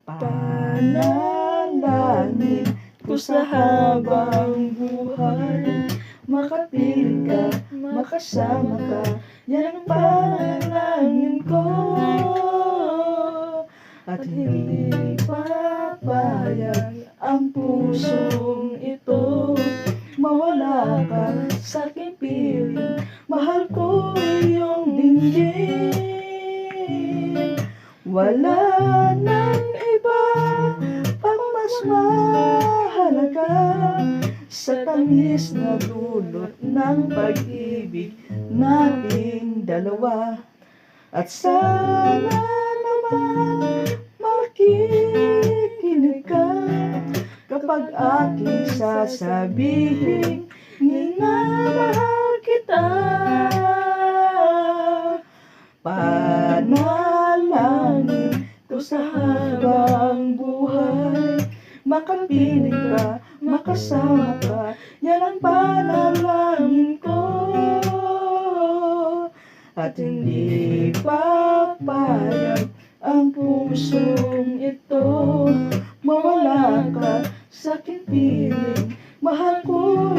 Panalangin ko sa habang buhay, makapiling ka, makasama ka, yan ang panalangin ko. At hindi papayag ang pusong ito, mawala ka sa aking piling, mahal ko iyong dinggin. Wala nang iba pang mas mahalaga sa tamis na dulot ng pag-ibig nating dalawa. At sana naman makikinig ka kapag aking sasabihin, minamahal kita. Panalangin ko sa habang buhay, makapiling ka, makasama ka, yan ang panalangin ko. At hindi papayag ang pusong ito, mawala ka sa aking piling, mahal ko